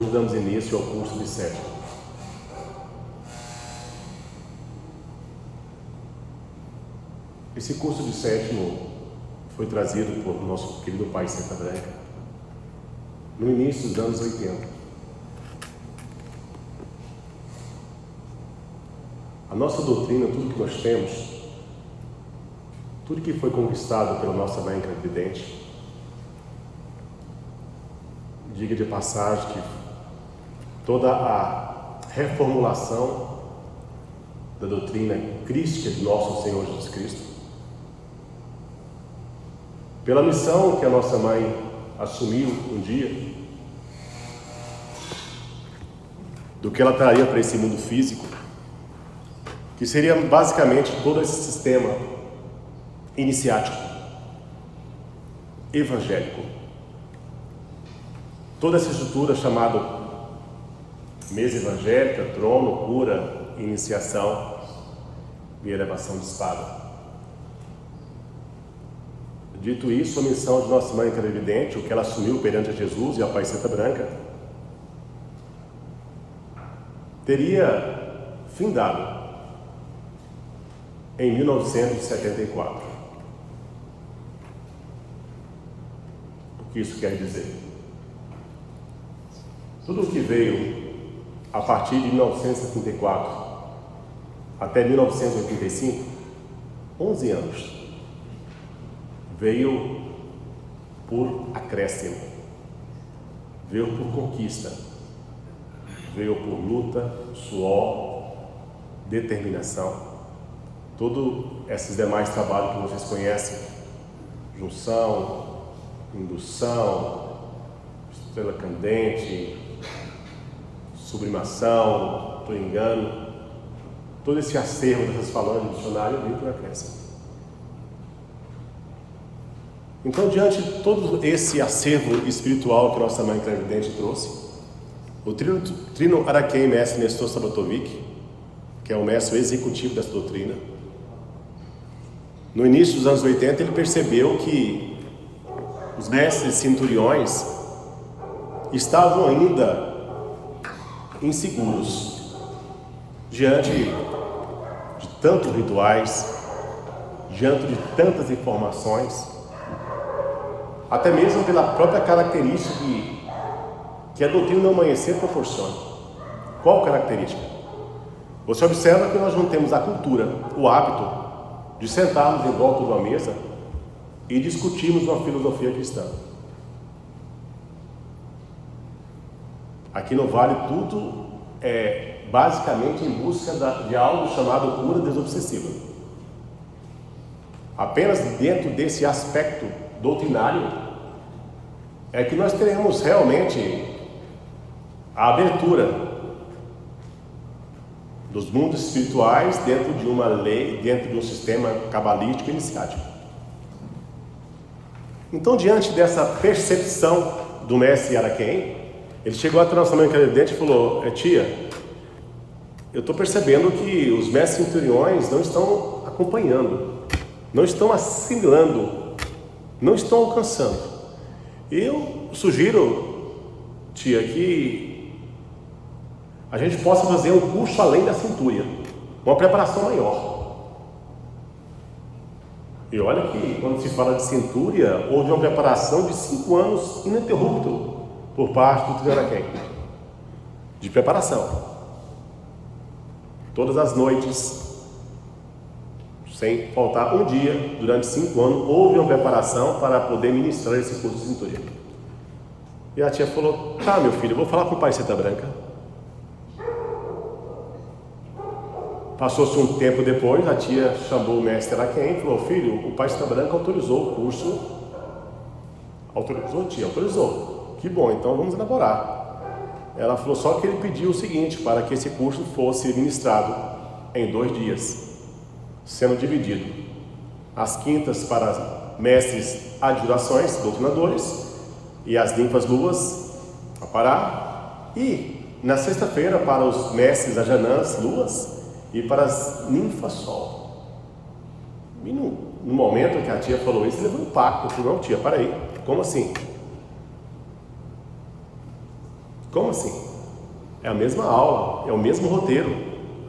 Hoje damos início ao curso de sétimo. Esse curso de sétimo foi trazido por nosso querido Pai Seta Branca no início dos anos 80. A nossa doutrina, tudo que nós temos, tudo que foi conquistado pela nossa mãe clarividente, diga de passagem que toda a reformulação da doutrina crística de nosso Senhor Jesus Cristo, pela missão que a nossa mãe assumiu um dia, do que ela traria para esse mundo físico, que seria basicamente todo esse sistema iniciático, evangélico, toda essa estrutura chamada mesa evangélica, trono, cura, iniciação e elevação de espada. Dito isso, a missão de nossa mãe clarividente, o que ela assumiu perante a Jesus e a Pai Seta Branca, teria findado em 1974. O que isso quer dizer? Tudo o que veio a partir de 1974 até 1985, 11 anos, veio por acréscimo, veio por conquista, veio por luta, suor, determinação. Todos esses demais trabalhos que vocês conhecem, junção, indução, estrela candente, sublimação, por engano, todo esse acervo dessas falanges do dicionário veio por acréscimo. Então, diante de todo esse acervo espiritual que nossa mãe clarividente trouxe, o Trino Araquém Mestre Nestor Sabatovic, que é o mestre executivo dessa doutrina, no início dos anos 80 ele percebeu que os mestres centuriões estavam ainda inseguros diante de tantos rituais, diante de tantas informações, até mesmo pela própria característica que a doutrina do amanhecer proporciona. Qual característica? Você observa que nós não temos a cultura, o hábito de sentarmos em volta de uma mesa e discutirmos uma filosofia cristã. Aqui no Vale tudo é basicamente em busca de algo chamado cura desobsessiva. Apenas dentro desse aspecto doutrinário é que nós teremos realmente a abertura dos mundos espirituais dentro de uma lei, dentro de um sistema cabalístico iniciático. Então, diante dessa percepção do mestre Araquém, ele chegou até nossa mãe clarividente e falou: tia, eu estou percebendo que os mestres centuriões não estão acompanhando, não estão assimilando, não estão alcançando. Eu sugiro, tia, que a gente possa fazer um curso além da centúria, uma preparação maior. E olha que quando se fala de centúria, houve uma preparação de 5 anos ininterrupto por parte do Trino Araquém, de preparação. Todas as noites, sem faltar um dia, durante 5 anos, houve uma preparação para poder ministrar esse curso de centúria. E a tia falou: tá, meu filho, eu vou falar com o Pai Seta Branca. Passou-se um tempo depois, a tia chamou o mestre Araquém e falou: filho, o Pai Seta Branca autorizou o curso. Autorizou, tia? Autorizou. Que bom, então vamos elaborar. Ela falou só que ele pediu o seguinte, para que esse curso fosse ministrado em 2 dias, sendo dividido as quintas para mestres adjurações, doutrinadores, e as ninfas luas, a Pará, e na sexta-feira para os mestres ajanãs, luas, e para as ninfas sol. E no momento que a tia falou isso, ele levou um pacto. Eu falei: não, tia, para aí, como assim? Como assim? É a mesma aula, é o mesmo roteiro.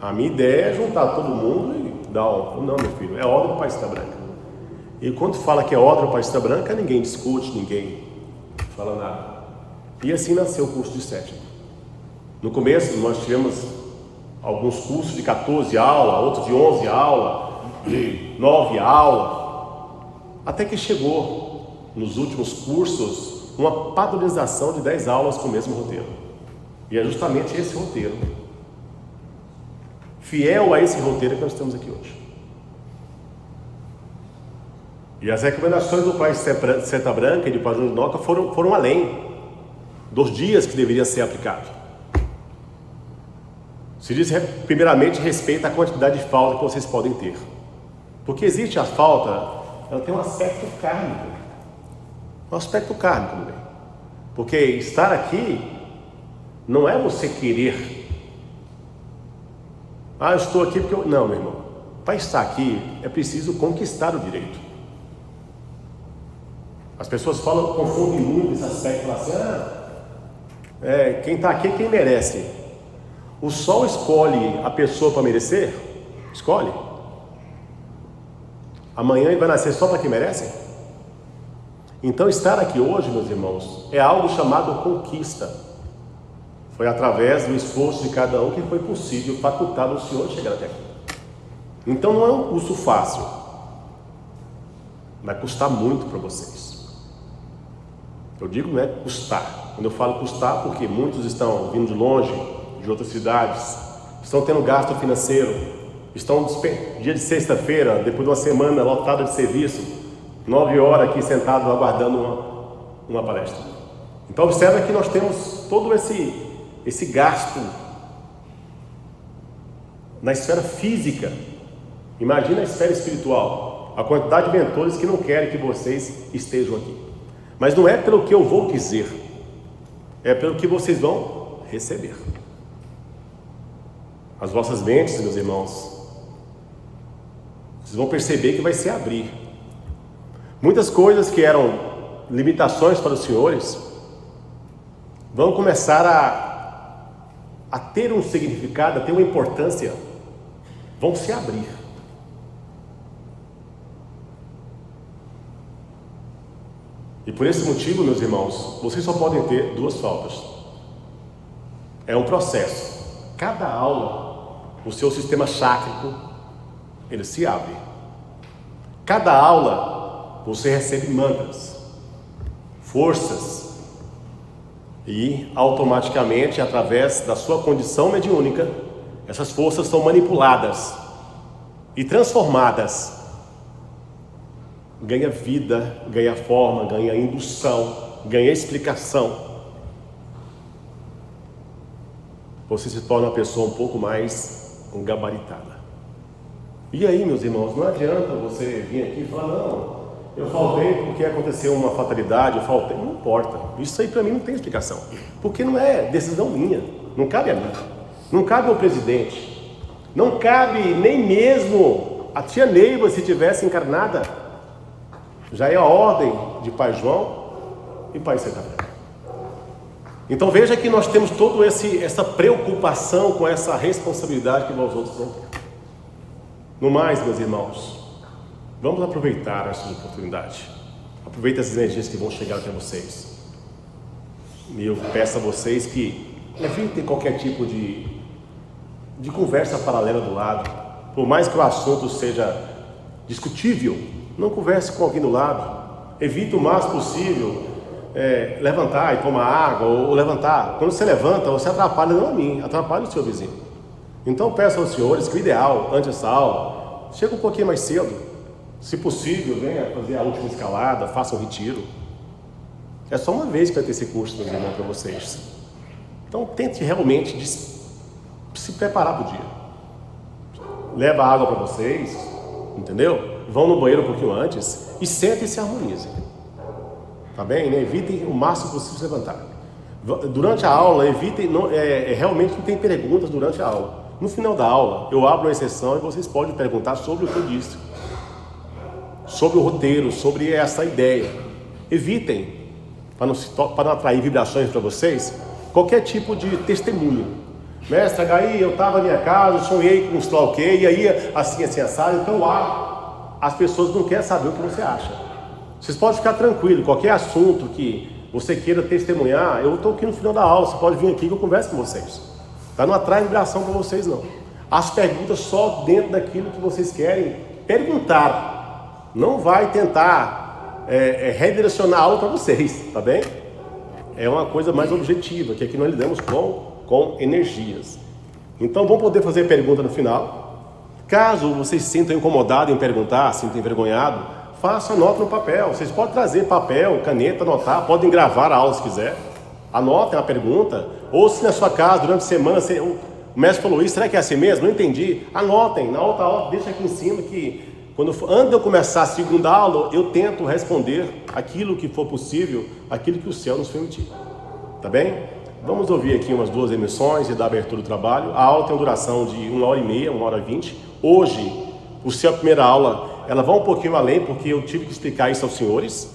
A minha ideia é juntar todo mundo e dar um... Não, meu filho, é ordem para a Palestra Branca. E quando fala que é ordem para a Palestra Branca, ninguém discute, ninguém fala nada. E assim nasceu o curso de sétimo. No começo nós tivemos alguns cursos de 14 aulas, outros de 11 aulas, de 9 aulas, até que chegou nos últimos cursos uma padronização de 10 aulas com o mesmo roteiro. E é justamente esse roteiro, fiel a esse roteiro que nós estamos aqui hoje. E as recomendações do Pai Seta Branca e do Pai Júnior Noca foram além dos dias que deveria ser aplicado. Se diz primeiramente respeito à quantidade de falta que vocês podem ter. Porque existe a falta, ela tem um aspecto kármico. Um aspecto kármico também. Porque estar aqui não é você querer. Eu estou aqui porque eu... Não, meu irmão. Para estar aqui é preciso conquistar o direito. As pessoas confundem muito esse aspecto. Falam assim, quem está aqui é quem merece. O sol escolhe a pessoa para merecer? Escolhe. Amanhã ele vai nascer só para quem merece? Então estar aqui hoje, meus irmãos, é algo chamado conquista. Foi através do esforço de cada um que foi possível facultar o Senhor chegar até aqui. Então não é um curso fácil. Vai custar muito para vocês. Eu digo, não é custar. Quando eu falo custar, porque muitos estão vindo de longe, de outras cidades, estão tendo gasto financeiro, estão dia de sexta-feira, depois de uma semana lotada de serviço, 9 horas aqui sentados aguardando uma palestra. Então observa que nós temos todo esse gasto na esfera física. Imagina a esfera espiritual, a quantidade de mentores que não querem que vocês estejam aqui. Mas não é pelo que eu vou dizer, é pelo que vocês vão receber. As vossas mentes, meus irmãos, vocês vão perceber que vai se abrir. Muitas coisas que eram limitações para os senhores vão começar a ter um significado, a ter uma importância, vão se abrir. E por esse motivo, meus irmãos, vocês só podem ter 2 faltas. É um processo. Cada aula, o seu sistema chácrico, ele se abre. Cada aula, você recebe mantras, forças, e automaticamente, através da sua condição mediúnica, essas forças são manipuladas e transformadas. Ganha vida, ganha forma, ganha indução, ganha explicação. Você se torna uma pessoa um pouco mais gabaritada. E aí, meus irmãos, não adianta você vir aqui e falar, não, eu faltei porque aconteceu uma fatalidade, eu faltei. Não importa, isso aí para mim não tem explicação. Porque não é decisão minha, não cabe a mim, não cabe ao presidente, não cabe nem mesmo a tia Neiva se tivesse encarnada. Já é a ordem de Pai João e Pai Seta Branca. Então veja que nós temos toda essa preocupação com essa responsabilidade que nós outros não temos. No mais, meus irmãos, vamos aproveitar essa oportunidade. Aproveite as energias que vão chegar até vocês. E eu peço a vocês que evitem qualquer tipo de conversa paralela do lado. Por mais que o assunto seja discutível, não converse com alguém do lado. Evite o máximo possível levantar e tomar água, ou levantar. Quando você levanta, você atrapalha não a mim, atrapalha o seu vizinho. Então peço aos senhores que o ideal, antes dessa aula, chega um pouquinho mais cedo. Se possível, venha fazer a última escalada, faça um retiro. É só uma vez que vai ter esse curso, meus irmãos, para vocês. Então tente realmente se preparar para o dia. Leva água para vocês, entendeu? Vão no banheiro um pouquinho antes e sentem e se harmonizem. Tá bem? Né? Evitem o máximo possível se levantar. Durante a aula, evitem, realmente não tem perguntas durante a aula. No final da aula, eu abro uma exceção e vocês podem perguntar sobre o que eu disse, sobre o roteiro, sobre essa ideia. Evitem, para não atrair vibrações para vocês, qualquer tipo de testemunho. Mestre, aí eu estava na minha casa, sonhei com sei lá o quê, e aí assim, assado. Então as pessoas não querem saber o que você acha. Vocês podem ficar tranquilos, qualquer assunto que você queira testemunhar, eu estou aqui no final da aula, você pode vir aqui que eu converso com vocês. Tá? Não atrai vibração para vocês não. As perguntas só dentro daquilo que vocês querem perguntar. Não vai tentar redirecionar a aula para vocês, tá bem? É uma coisa mais objetiva, que aqui nós lidamos com energias. Então vão poder fazer pergunta no final. Caso vocês se sintam incomodados em perguntar, se sintam envergonhados, faça a nota no papel. Vocês podem trazer papel, caneta, anotar, podem gravar a aula se quiser. Anotem a pergunta. Ou se na sua casa, durante a semana, o mestre falou isso, será que é assim mesmo? Não entendi. Anotem, na outra aula, deixa aqui em cima que antes de eu começar a segunda aula, eu tento responder aquilo que for possível, aquilo que o céu nos permitir. Tá bem? Vamos ouvir aqui umas 2 emissões e dar abertura do trabalho. A aula tem uma duração de 1h30, 1h20. Hoje, por ser a primeira aula, ela vai um pouquinho além, porque eu tive que explicar isso aos senhores.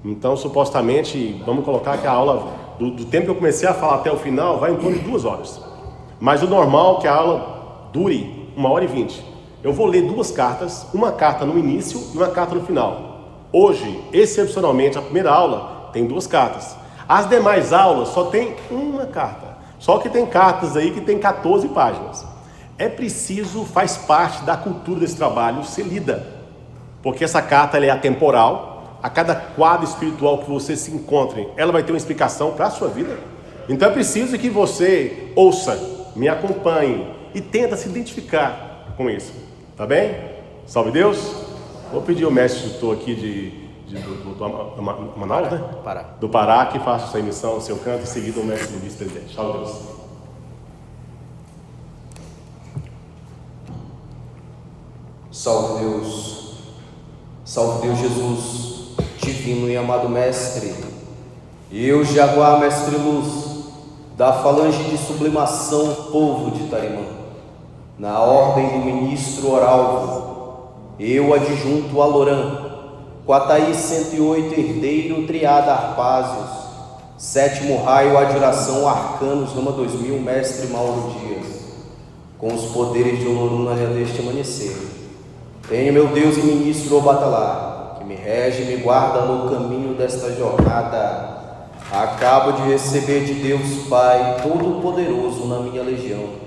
Então, supostamente, vamos colocar que a aula, do tempo que eu comecei a falar até o final, vai em torno de 2 horas. Mas o normal é que a aula dure 1h20. Eu vou ler 2 cartas, uma carta no início e uma carta no final. Hoje, excepcionalmente, a primeira aula tem 2 cartas. As demais aulas só tem uma carta. Só que tem cartas aí que tem 14 páginas. É preciso, faz parte da cultura desse trabalho, ser lida. Porque essa carta ela é atemporal. A cada quadro espiritual que você se encontre, ela vai ter uma explicação para a sua vida. Então é preciso que você ouça, me acompanhe e tenta se identificar com isso. Tá bem? Salve Deus! Vou pedir ao mestre tutor aqui do Manaus, né? Pará. Do Pará, que faça essa emissão, o seu canto, em seguida o mestre do vice-presidente. Salve Deus! Salve Deus! Salve Deus Jesus, divino e amado Mestre. Eu, Jaguar Mestre Luz, da falange de sublimação, povo de Tarimã, na ordem do ministro Oralvo, eu, adjunto Alorã, Quataí 108, herdeiro Triada Arpásios, 7º raio Adjuração Arcanos, Rama 2000, Mestre Mauro Dias, com os poderes de Olorum na linha deste amanhecer, tenho meu Deus e ministro Obatalá, que me rege e me guarda no caminho desta jornada. Acabo de receber de Deus Pai Todo-Poderoso na minha legião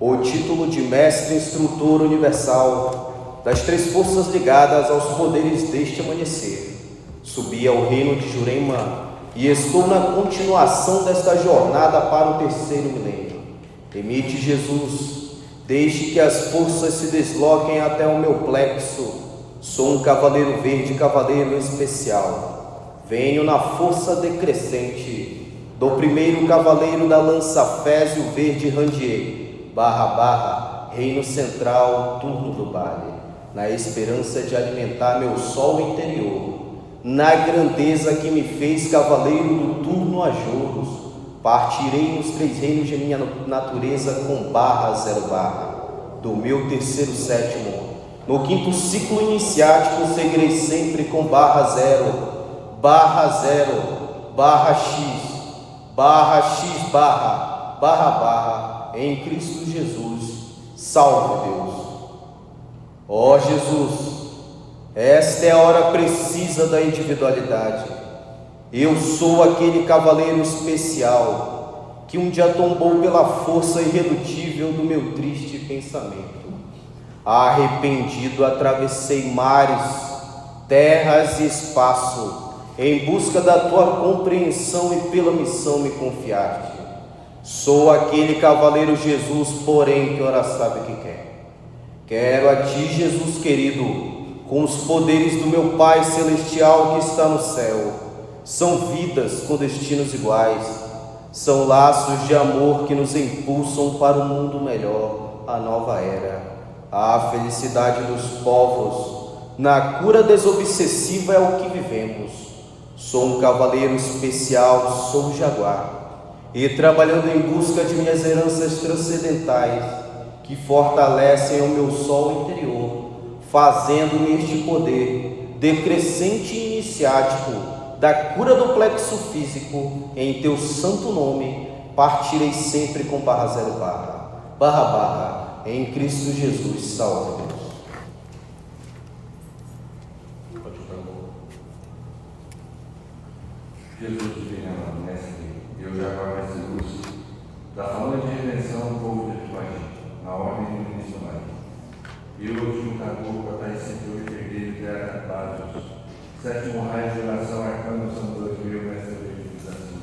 o título de Mestre Instrutor Universal das 3 forças ligadas aos poderes deste amanhecer. Subi ao reino de Jurema e estou na continuação desta jornada para o 3º milênio. Emite Jesus, deixe que as forças se desloquem até o meu plexo. Sou um cavaleiro verde, cavaleiro especial. Venho na força decrescente do 1º cavaleiro da lança Fézio Verde Randier, // reino central, turno do Vale, na esperança de alimentar meu sol interior, na grandeza que me fez cavaleiro do turno a Jouros, partirei nos 3 reinos de minha natureza com /0 do meu 3º sétimo, no 5º ciclo iniciático seguirei sempre com /0 /X em Cristo Jesus. Salve Deus! Ó Jesus, esta é a hora precisa da individualidade. Eu sou aquele cavaleiro especial que um dia tombou pela força irredutível do meu triste pensamento. Arrependido, atravessei mares, terras e espaço em busca da tua compreensão e pela missão me confiaste. Sou aquele cavaleiro Jesus, porém, que ora sabe o que quer. Quero a ti, Jesus querido, com os poderes do meu Pai Celestial que está no céu. São vidas com destinos iguais, são laços de amor que nos impulsam para um mundo melhor, a nova era, a felicidade dos povos. Na cura desobsessiva é o que vivemos. Sou um cavaleiro especial, sou jaguar, e trabalhando em busca de minhas heranças transcendentais, que fortalecem o meu sol interior, fazendo-me este poder decrescente e iniciático da cura do plexo físico, em teu santo nome, partirei sempre com barra zero barra, barra barra, em Cristo Jesus, salve Deus. Jesus divino, amado Mestre, eu já guardo esse luz da falando de redenção do povo de Epimagia, na ordem do início do Maria. Eu, junto à boca, tais 108 herdeiros de Aracapágios, sétimo raio de oração, arcano são 2000, mestre de Vizacinho,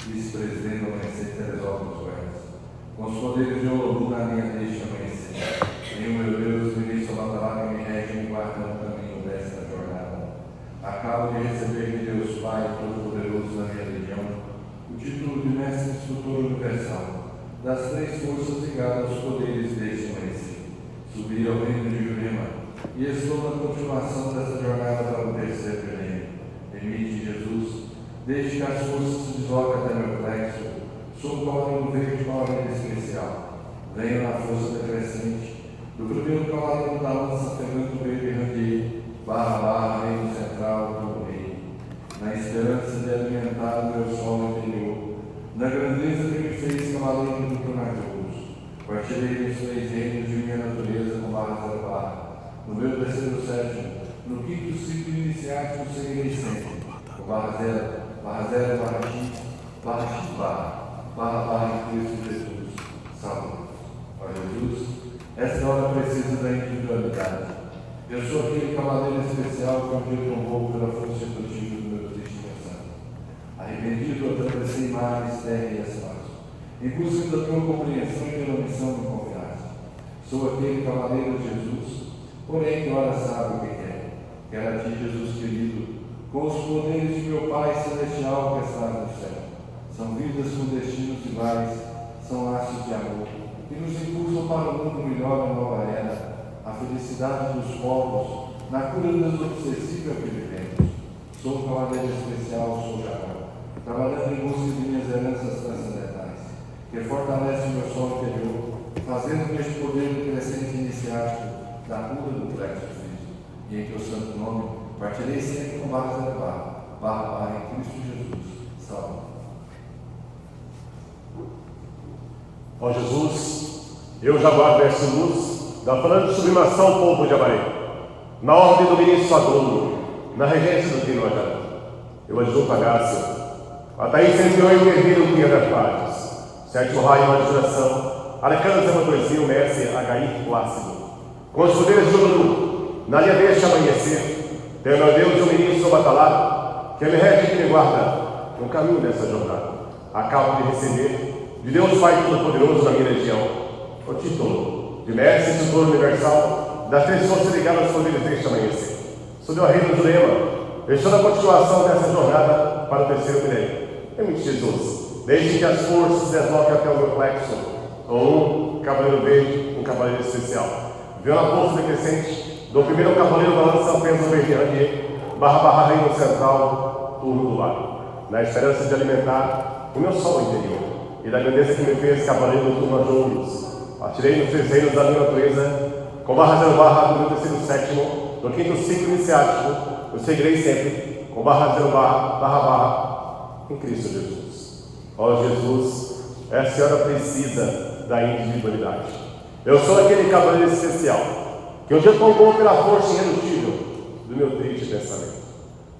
vice-presidente do amanhecer, Teresópolis Goiás. Com os poderes de Olodum na minha deixa amanhecer. Em meu Deus, ministro Batalá, que me rege e me guarda no caminho desta jornada. Acabo de receber de Deus Pai Todo-Poderoso na minha legião o título de Mestre Instrutor Universal das três forças ligadas aos poderes deste amanhecer. Subi ao reino de Jurema e estou na continuação dessa jornada para o terceiro milênio. Permite, Jesus, desde que as forças se desloquem até meu plexo, sou o cavaleiro verde com a ordem especial. Venho na força decrescente do primeiro cavaleiro da lança ferrando verde randier, barra barra, reino central do rei, na esperança de alimentar o meu sol interior, na grandeza que me fez cavaleiro do tornadouros. Partilhei os três reinos de minha natureza com barra zero barra. No meu terceiro sétimo, no quinto ciclo iniciático, seguirei sempre. Com barra zero, barra x, barra barra em Cristo Jesus. Salve. Ó Jesus, essa hora precisa da individualidade. Eu sou aquele cavaleiro especial que um dia tombou pela força produtiva do meu triste pensar. Arrependido, atravessei mares, terra e espaço, em busca da tua compreensão e pela missão me confiaste. Sou aquele cavaleiro de Jesus, porém que ora sabe o que quer. Quero a ti, Jesus querido, com os poderes de meu Pai Celestial que estás no céu. São vidas com destinos iguais, são laços de amor, que nos impulsam para um mundo melhor e nova era. A felicidade dos povos, na cura das obsessíveis que vivemos. Sou um cavaleiro especial, sou Jagal, trabalhando em busca de minhas heranças transcendentais, que fortalece o meu sol interior, fazendo este poder crescente iniciático da cura do plexo físico. E em teu santo nome, partirei sempre com barra zero barra em Cristo Jesus. Salve. Ó Jesus, eu já guardo essa luz da falando de sublimação ao povo de Abaí, na ordem do ministro Aglônio, na regência do Dino Ajarão. Eu adjunto a Gácia, Ataí sempre eu guerreiro Pinha das Partes, sétimo raio uma geração, Arcanos Amadoizinho, Messi, Agaí, Plácido. Com os poderes de Olodum, na linha deste amanhecer, tenho meu Deus e o ministro Batalá, que me rege e que me guarda no caminho dessa jornada. Acabo de receber de Deus Pai Todo-Poderoso na minha legião o título de Mestre Instrutor Universal das três forças ligadas aos poderes deste amanhecer. Sob o reino do Lema, estou na continuação dessa jornada para o terceiro milênio. Permite, Jesus, desde que as forças se desloquem até o meu plexo, ou um cavaleiro verde, um cavaleiro especial. Viu na força decrescente do primeiro cavaleiro da lança pensa verde randier, barra reino central, turno do lar, na esperança de alimentar o meu sol interior e da grandeza que me fez cavaleiro do turno de ouros. Partirei nos três reinos da minha natureza, com barra zero barra do meu terceiro sétimo, do quinto ciclo iniciático, eu seguirei sempre, com barra zero barra, em Cristo Jesus. Ó Jesus, essa senhora precisa da individualidade. Eu sou aquele cavaleiro especial, que um dia tombou pela força irredutível do meu triste pensamento.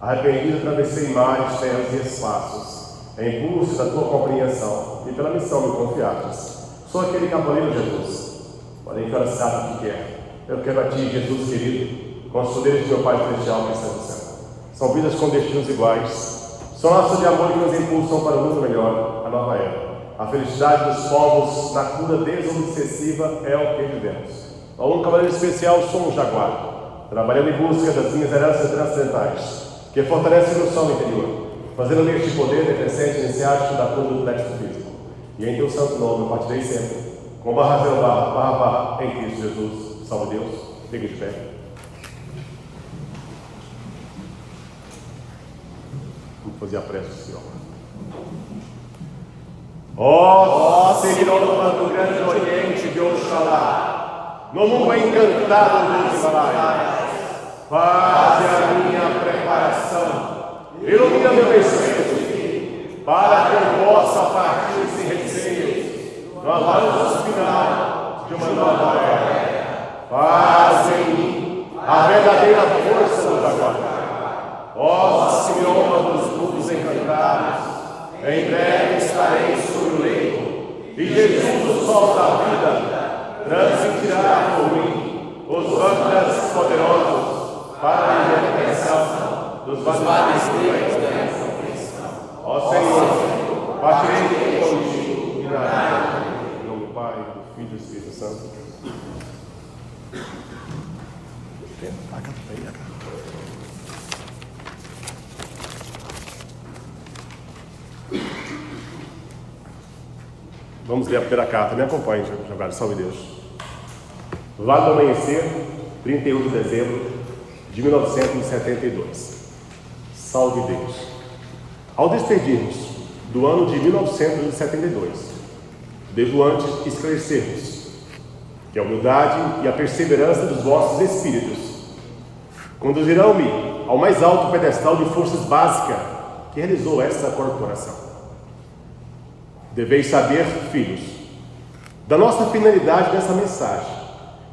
Arrependido, atravessei mares, terras e espaços, em busca da tua compreensão e pela missão me confiastes. Sou aquele cavaleiro, Jesus, porém que ela sabe o que quer. Eu quero a ti, Jesus querido, com os poderes de meu Pai Celestial que está no céu. São vidas com destinos iguais, são laços de amor que nos impulsam para o mundo melhor, a nova era. A felicidade dos povos na cura desobsessiva é o que vivemos. Ao um cavaleiro especial, sou um jaguar, trabalhando em busca das minhas heranças transcendentais, que fortalecem o meu sol interior, fazendo neste poder decrescente iniciático da cura do plexo físico. E em teu santo nome eu partirei sempre, com barra zero barra, em Cristo Jesus. Salve Deus, fique de pé. Vamos fazer a prece do Senhor. Ó Senhor do Grande Oriente de Oxalá, no mundo encantado dos Himalaias, faze a minha preparação, ilumina meu espírito, para que eu possa partir sem receio no avanço final de uma nova era. Faz em mim a verdadeira força do Jaguar. Ó Senhor dos mundos encantados, em breve estarei sobre o leito, e Jesus, o sol da vida, transmitirá por mim os mantras poderosos para a libertação dos vales da compreensão. Ó Senhor, partirei contigo e nada. Em nome do Pai, do Filho e do Espírito Santo. Vamos ler a primeira carta. Me acompanhe, Jaguar. Salve Deus. Vale do Amanhecer, 31 de dezembro de 1972. Salve Deus. Ao despedirmos do ano de 1972, devo antes esclarecer-vos que a humildade e a perseverança dos vossos espíritos conduzirão-me ao mais alto pedestal de forças básicas que realizou esta corporação. Deveis saber, filhos, da nossa finalidade dessa mensagem,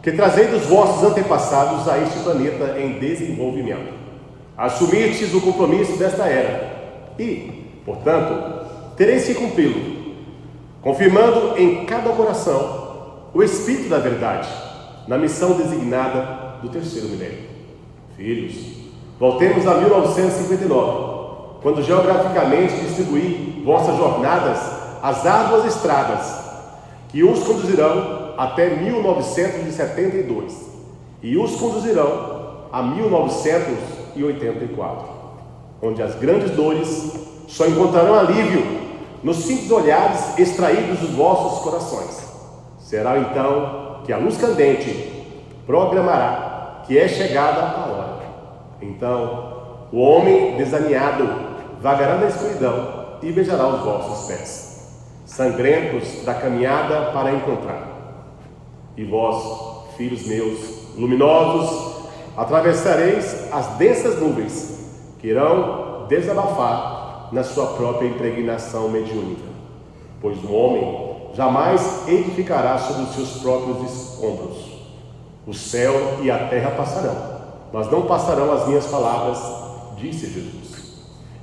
que trazei dos vossos antepassados a este planeta em desenvolvimento. Assumistes o compromisso desta era e, portanto, tereis que cumpri-lo, confirmando em cada coração o espírito da verdade, na missão designada do terceiro milênio. Filhos, voltemos a 1959, quando geograficamente distribuí vossas jornadas às árduas estradas que os conduzirão até 1972 e os conduzirão a 1984, onde as grandes dores só encontrarão alívio nos simples olhares extraídos dos vossos corações. Será então que a luz candente programará que é chegada a hora. Então o homem desalinhado vagará na escuridão e beijará os vossos pés, sangrentos da caminhada para encontrar. E vós, filhos meus, luminosos, atravessareis as densas nuvens que irão desabafar na sua própria impregnação mediúnica, pois o homem jamais edificará sobre os seus próprios escombros. O céu e a terra passarão, mas não passarão as minhas palavras, disse Jesus.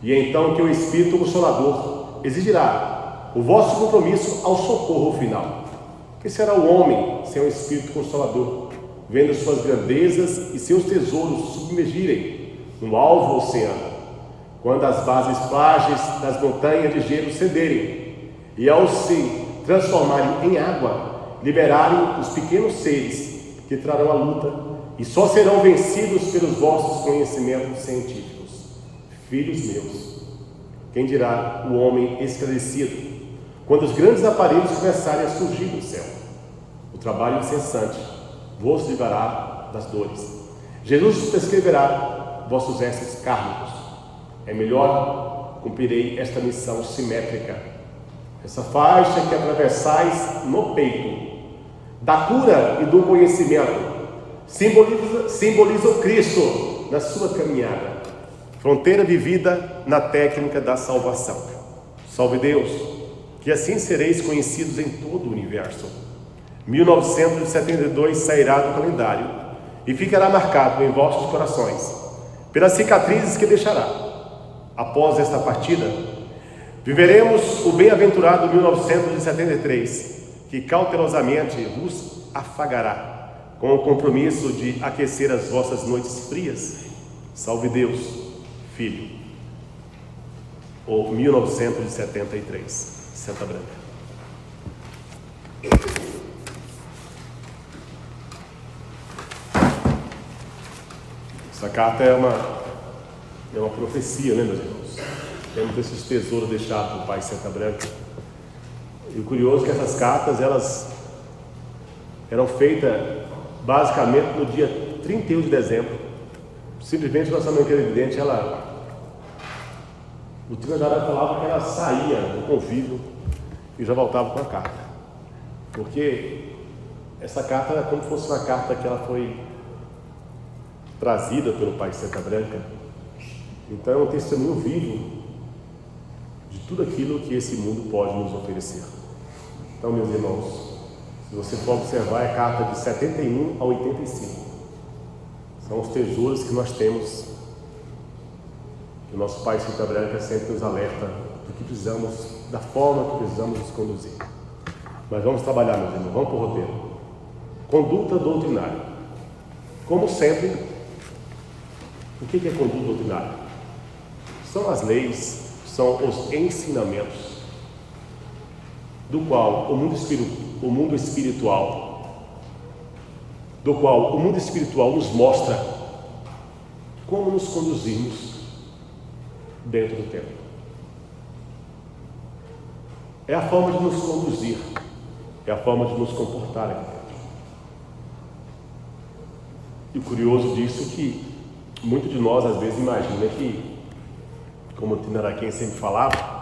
E então que o Espírito Consolador exigirá o vosso compromisso ao socorro final. Que será o homem sem o Espírito Consolador, vendo suas grandezas e seus tesouros submergirem no alvo oceano, quando as bases frágeis das montanhas de gelo cederem, e ao se transformarem em água, liberarem os pequenos seres que trarão a luta, e só serão vencidos pelos vossos conhecimentos científicos. Filhos meus, quem dirá o homem esclarecido, quando os grandes aparelhos começarem a surgir do céu? O trabalho incessante vos livrará das dores. Jesus prescreverá vossos restos kármicos. É melhor cumprirei esta missão simétrica. Essa faixa que atravessais no peito, da cura e do conhecimento, simboliza o Cristo na sua caminhada, fronteira vivida na técnica da salvação. Salve Deus, que assim sereis conhecidos em todo o universo. 1972 sairá do calendário e ficará marcado em vossos corações pelas cicatrizes que deixará. Após esta partida, viveremos o bem-aventurado 1973, que cautelosamente vos afagará, com o compromisso de aquecer as vossas noites frias. Salve Deus, Filho. Ou 1973, Santa Branca. Essa carta é uma profecia, né, meus irmãos? Temos esses tesouros deixados pelo Pai Santa Branca. E o curioso é que essas cartas, elas eram feitas basicamente no dia 31 de dezembro. Simplesmente nossa mãe Evidente, o tio já falava que ela saía do convívio e já voltava com a carta. Porque essa carta era como se fosse uma carta que ela foi trazida pelo Pai Santa Branca. Então é um testemunho vivo de de tudo aquilo que esse mundo pode nos oferecer. Então, meus irmãos, se você for observar, é carta de 71 a 85. São os tesouros que nós temos, que o nosso Pai Cinta Branca sempre nos alerta do que precisamos, da forma que precisamos nos conduzir. Mas vamos trabalhar, meus irmãos, vamos para o roteiro. Conduta doutrinária. Como sempre, o que é conduta doutrinária? São as leis, são os ensinamentos do qual o mundo espiritual nos mostra como nos conduzirmos dentro do tempo. É a forma de nos conduzir, é a forma de nos comportar aqui dentro. E o curioso disso é que muito de nós às vezes imagina que, como o Tinaraquém sempre falava,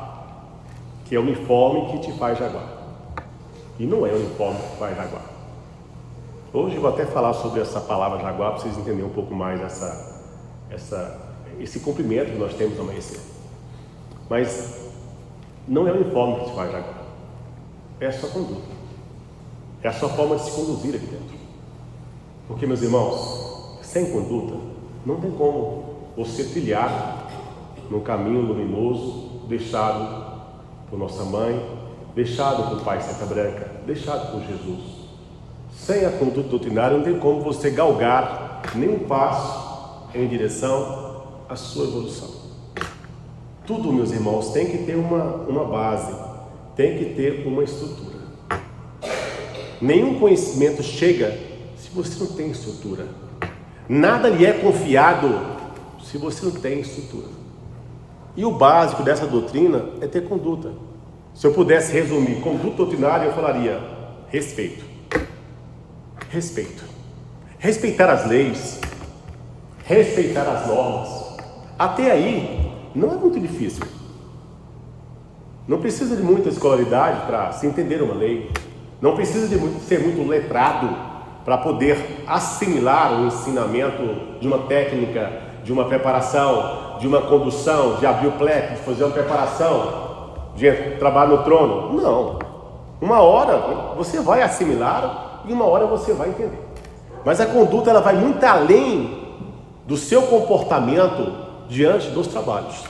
que é o uniforme que te faz jaguar. E não é o uniforme que faz jaguar. Hoje eu vou até falar sobre essa palavra jaguar para vocês entenderem um pouco mais esse cumprimento que nós temos no amanhecer. Mas não é o uniforme que te faz jaguar. É a sua conduta. É a sua forma de se conduzir aqui dentro. Porque, meus irmãos, sem conduta, não tem como você trilhar num caminho luminoso deixado por nossa mãe, deixado por Pai Cinta Branca, deixado por Jesus. Sem a conduta doutrinária, não tem como você galgar nenhum passo em direção à sua evolução. Tudo, meus irmãos, tem que ter uma base, tem que ter uma estrutura. Nenhum conhecimento chega se você não tem estrutura. Nada lhe é confiado se você não tem estrutura. E o básico dessa doutrina é ter conduta. Se eu pudesse resumir conduta doutrinária, eu falaria respeito. Respeito. Respeitar as leis, respeitar as normas. Até aí, não é muito difícil. Não precisa de muita escolaridade para se entender uma lei. Não precisa de ser muito letrado para poder assimilar o ensinamento de uma técnica, de uma preparação, de uma condução, de abrir o pleque, de fazer uma preparação, de trabalhar no trono. Não. Uma hora você vai assimilar e uma hora você vai entender. Mas a conduta ela vai muito além do seu comportamento diante dos trabalhos.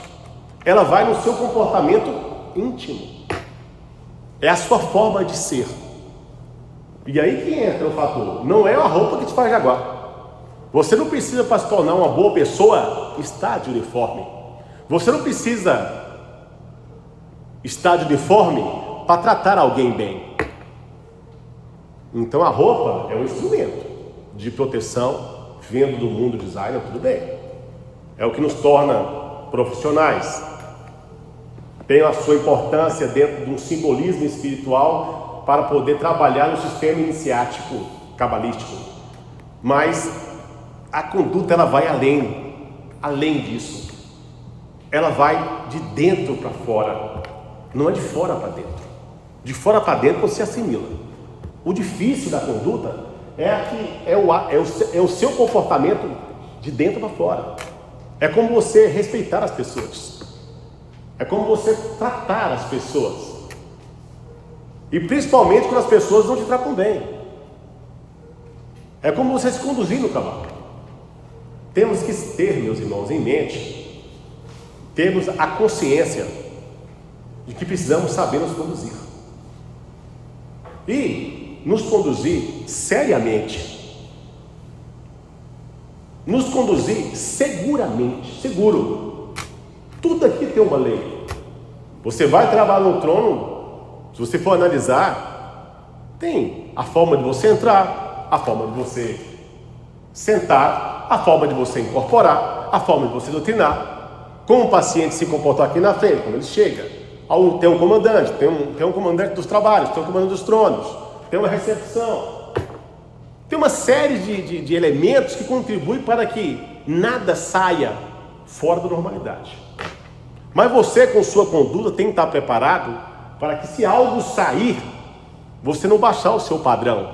Ela vai no seu comportamento íntimo. É a sua forma de ser. E aí que entra o fator. Não é a roupa que te faz jaguar. Você não precisa, para se tornar uma boa pessoa, estar de uniforme. Você não precisa estar de uniforme para tratar alguém bem. Então a roupa é um instrumento de proteção, vindo do mundo designer, tudo bem. É o que nos torna profissionais. Tem a sua importância dentro de um simbolismo espiritual para poder trabalhar no sistema iniciático cabalístico. Mas a conduta ela vai além disso. Ela vai de dentro para fora, não é de fora para dentro. De fora para dentro você assimila. O difícil da conduta é o seu comportamento de dentro para fora. É como você respeitar as pessoas. É como você tratar as pessoas. E principalmente quando as pessoas não te tratam bem. É como você se conduzir no trabalho. Temos que ter, meus irmãos, em mente, temos a consciência de que precisamos saber nos conduzir. E nos conduzir seriamente. Nos conduzir seguramente, seguro. Tudo aqui tem uma lei. Você vai trabalhar no trono, se você for analisar, tem a forma de você entrar, a forma de você sentar, a forma de você incorporar, a forma de você doutrinar, como o paciente se comportar aqui na frente, quando ele chega. Tem um comandante, tem um comandante dos trabalhos, tem um comandante dos tronos, tem uma recepção. Tem uma série de elementos que contribuem para que nada saia fora da normalidade. Mas você, com sua conduta, tem que estar preparado para que, se algo sair, você não baixar o seu padrão,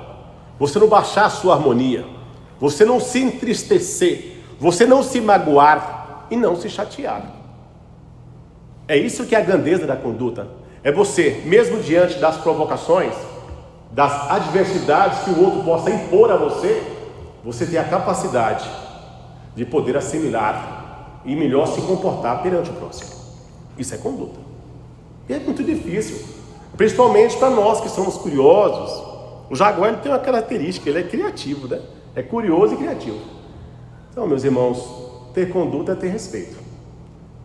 você não baixar a sua harmonia, você não se entristecer, você não se magoar e não se chatear. É isso que é a grandeza da conduta. É você, mesmo diante das provocações, das adversidades que o outro possa impor a você, você ter a capacidade de poder assimilar e melhor se comportar perante o próximo. Isso é conduta. E é muito difícil, principalmente para nós que somos curiosos. O jaguar ele tem uma característica, ele é criativo, né? É curioso e criativo. Então, meus irmãos, ter conduta é ter respeito.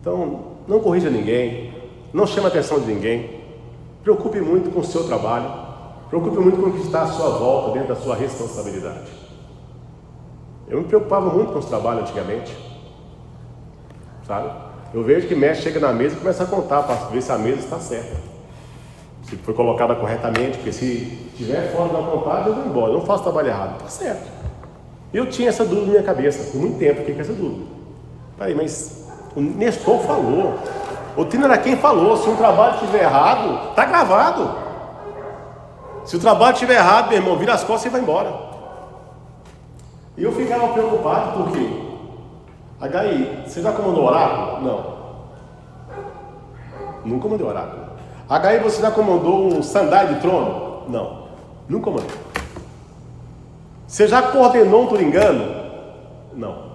Então, não corrija ninguém, não chame a atenção de ninguém, preocupe muito com o seu trabalho, preocupe muito com o que está à sua volta, dentro da sua responsabilidade. Eu me preocupava muito com os trabalhos antigamente, sabe? Eu vejo que mestre chega na mesa e começa a contar para ver se a mesa está certa, se foi colocada corretamente, porque se estiver fora da contagem eu vou embora, eu não faço trabalho errado, está certo. Eu tinha essa dúvida na minha cabeça, por muito tempo eu fiquei com essa dúvida. Peraí, mas o Nestor falou, o Tino era quem falou, se um trabalho estiver errado, está gravado. Se o trabalho estiver errado, meu irmão, vira as costas e vai embora. E eu ficava preocupado porque, HI, você já comandou oráculo? Não. Nunca comandei oráculo. HI, você já comandou um sandália de trono? Não. Nunca comandei. Você já coordenou um turingano? Não.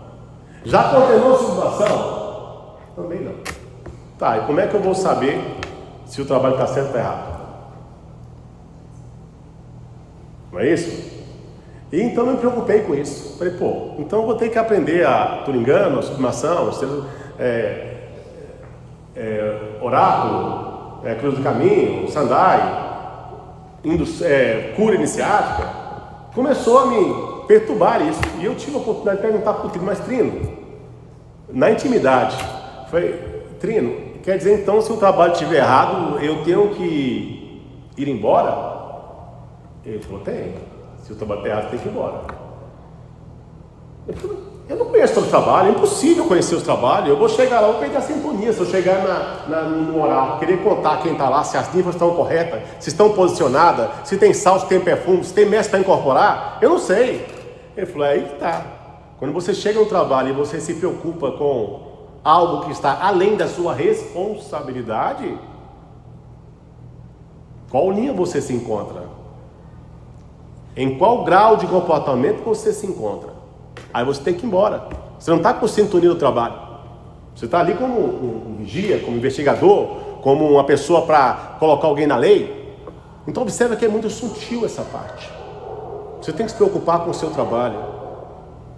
Já coordenou sublimação? Também não. Tá, e como é que eu vou saber se o trabalho está certo ou está errado? Não é isso? E então eu me preocupei com isso. Falei, então eu vou ter que aprender a turingano, a sublimação, oráculo, cruz do caminho, sandai, cura iniciática. Começou a me perturbar isso. E eu tive a oportunidade de perguntar para o Trino, mas Trino, na intimidade, falei, Trino, quer dizer então se o trabalho estiver errado, eu tenho que ir embora? Ele falou, tem. Se o trabalho estiver errado, tem que ir embora. Eu não conheço todo o trabalho, é impossível conhecer os trabalhos. Eu vou chegar lá, eu vou perder a sintonia. Se eu chegar no oráculo, querer contar quem está lá, se as níveis estão corretas, se estão posicionadas, se tem sal, se tem perfume, se tem mestre para incorporar, eu não sei. Ele falou, aí que está. Quando você chega no trabalho e você se preocupa com algo que está além da sua responsabilidade, qual linha você se encontra? Em qual grau de comportamento você se encontra? Aí você tem que ir embora. Você não está com sintonia do trabalho. Você está ali como um vigia, como investigador, como uma pessoa para colocar alguém na lei. Então observa que é muito sutil essa parte. Você tem que se preocupar com o seu trabalho.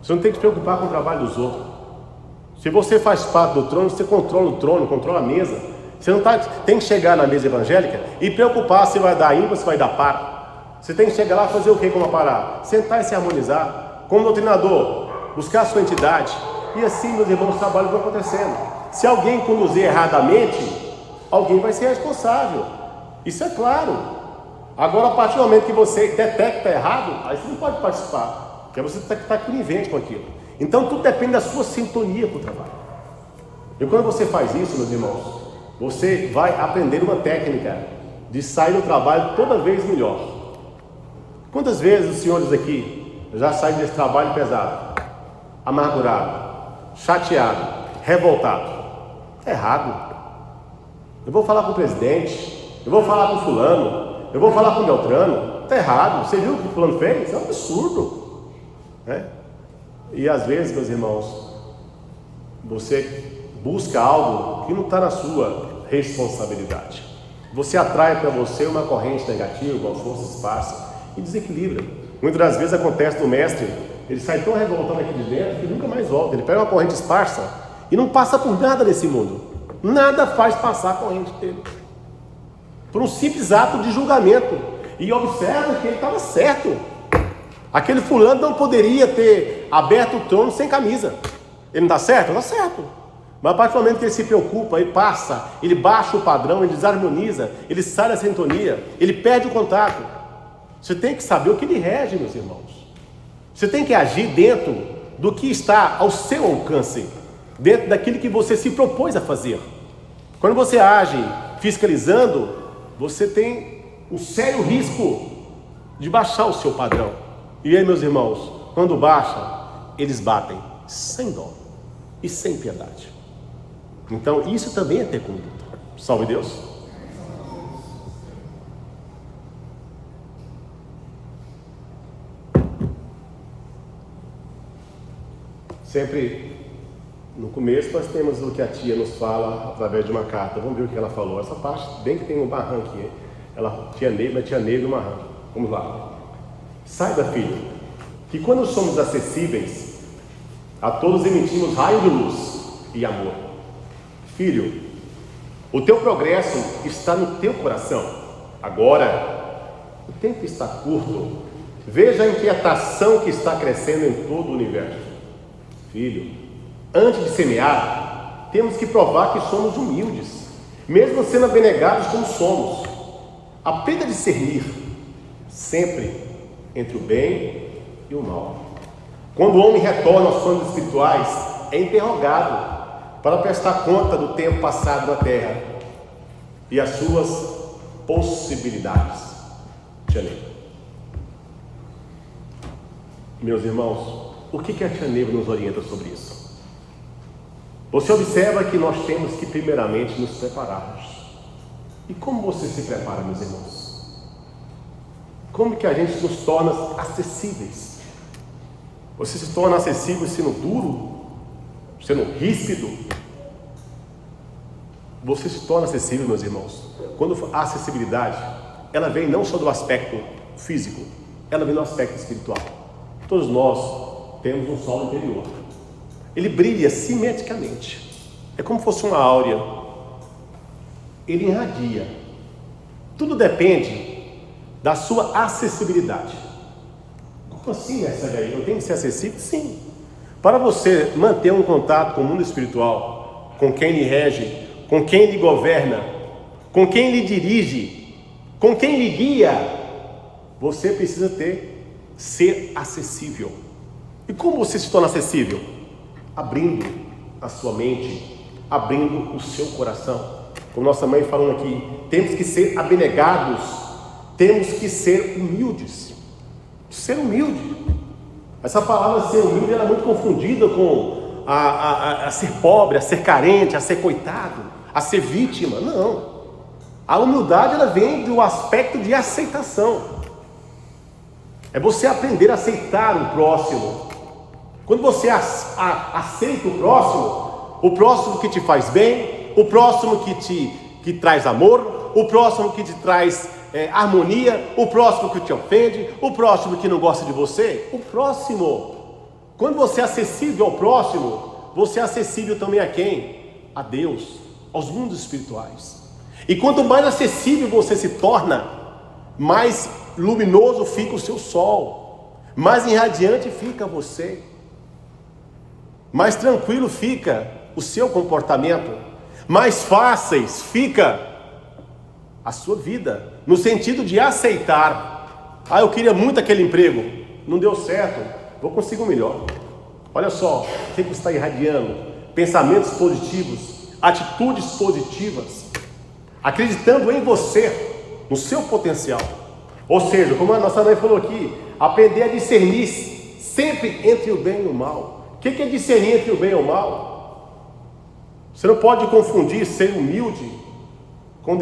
Você não tem que se preocupar com o trabalho dos outros. Se você faz parte do trono, você controla o trono, controla a mesa. Você não tem que chegar na mesa evangélica e preocupar se vai dar ímpar, se vai dar par. Você tem que chegar lá e fazer o que como parar? Sentar e se harmonizar. Como doutrinador, buscar a sua entidade. E assim, meus irmãos, o trabalho vai acontecendo. Se alguém conduzir erradamente, alguém vai ser responsável. Isso é claro. Agora, a partir do momento que você detecta errado, aí você não pode participar. Porque você está conivente com aquilo. Então, tudo depende da sua sintonia com o trabalho. E quando você faz isso, meus irmãos, você vai aprender uma técnica de sair do trabalho toda vez melhor. Quantas vezes os senhores aqui já saem desse trabalho pesado, amargurado, chateado, revoltado? É errado. Eu vou falar com o presidente, eu vou falar com o fulano, eu vou falar com o Beltrano. Está errado. Você viu o que o fulano fez? É um absurdo, né? E às vezes, meus irmãos, você busca algo que não está na sua responsabilidade. Você atrai para você uma corrente negativa, uma força esparsa e desequilibra. Muitas das vezes acontece do mestre, ele sai tão revoltado aqui de dentro que nunca mais volta. Ele pega uma corrente esparsa e não passa por nada nesse mundo. Nada faz passar a corrente dele. Por um simples ato de julgamento. E observa que ele estava certo. Aquele fulano não poderia ter aberto o trono sem camisa. Ele não está certo? Não está certo. Mas a partir do momento que ele se preocupa, ele passa, ele baixa o padrão, ele desarmoniza, ele sai da sintonia, ele perde o contato. Você tem que saber o que lhe rege, meus irmãos. Você tem que agir dentro do que está ao seu alcance, dentro daquilo que você se propôs a fazer. Quando você age fiscalizando, você tem um sério risco de baixar o seu padrão. E aí, meus irmãos, quando baixa, eles batem sem dó e sem piedade. Então, isso também é ter conduta. Salve Deus. Sempre no começo nós temos o que a tia nos fala através de uma carta. Vamos ver o que ela falou. Essa parte, bem que tem um barranco aqui. Ela, tia Neiva no barranco. Vamos lá. Saiba, filho, que quando somos acessíveis, a todos emitimos raio de luz e amor. Filho, o teu progresso está no teu coração. Agora, o tempo está curto. Veja a inquietação que está crescendo em todo o universo. Filho, antes de semear, temos que provar que somos humildes, mesmo sendo abnegados como somos. Aprenda a discernir sempre entre o bem e o mal. Quando o homem retorna aos planos espirituais, é interrogado para prestar conta do tempo passado na terra e as suas possibilidades. Tia Neiva. Meus irmãos, o que a tia Neiva nos orienta sobre isso? Você observa que nós temos que primeiramente nos prepararmos. E como você se prepara, meus irmãos? Como que a gente nos torna acessíveis? Você se torna acessível sendo duro? Sendo ríspido? Você se torna acessível, meus irmãos, quando a acessibilidade, ela vem não só do aspecto físico, ela vem do aspecto espiritual. Todos nós temos um sol interior. Ele brilha simetricamente. É como se fosse uma áurea. Ele irradia. Tudo depende da sua acessibilidade. Como assim, essa daí? Eu tenho que ser acessível? Sim. Para você manter um contato com o mundo espiritual, com quem lhe rege, com quem lhe governa, com quem lhe dirige, com quem lhe guia, você precisa ser acessível. E como você se torna acessível? Abrindo a sua mente, abrindo o seu coração. Como nossa mãe falando aqui, temos que ser abnegados, temos que ser humildes. Ser humilde. Essa palavra ser humilde ela é muito confundida com a ser pobre, a ser carente, a ser coitado, a ser vítima. Não. A humildade ela vem do aspecto de aceitação. É você aprender a aceitar o próximo. Quando você aceita o próximo que te faz bem, o próximo que traz amor, o próximo que te traz harmonia, o próximo que te ofende, o próximo que não gosta de você, o próximo. Quando você é acessível ao próximo, você é acessível também a quem? A Deus, aos mundos espirituais. E quanto mais acessível você se torna, mais luminoso fica o seu sol, mais irradiante fica você, mais tranquilo fica o seu comportamento, mais fáceis fica a sua vida, no sentido de aceitar. Eu queria muito aquele emprego, não deu certo, vou conseguir um melhor. Olha só, o que você está irradiando? Pensamentos positivos, atitudes positivas, acreditando em você, no seu potencial. Ou seja, como a nossa mãe falou aqui, aprender a discernir sempre entre o bem e o mal. O que é discernir entre o bem e o mal? Você não pode confundir ser humilde com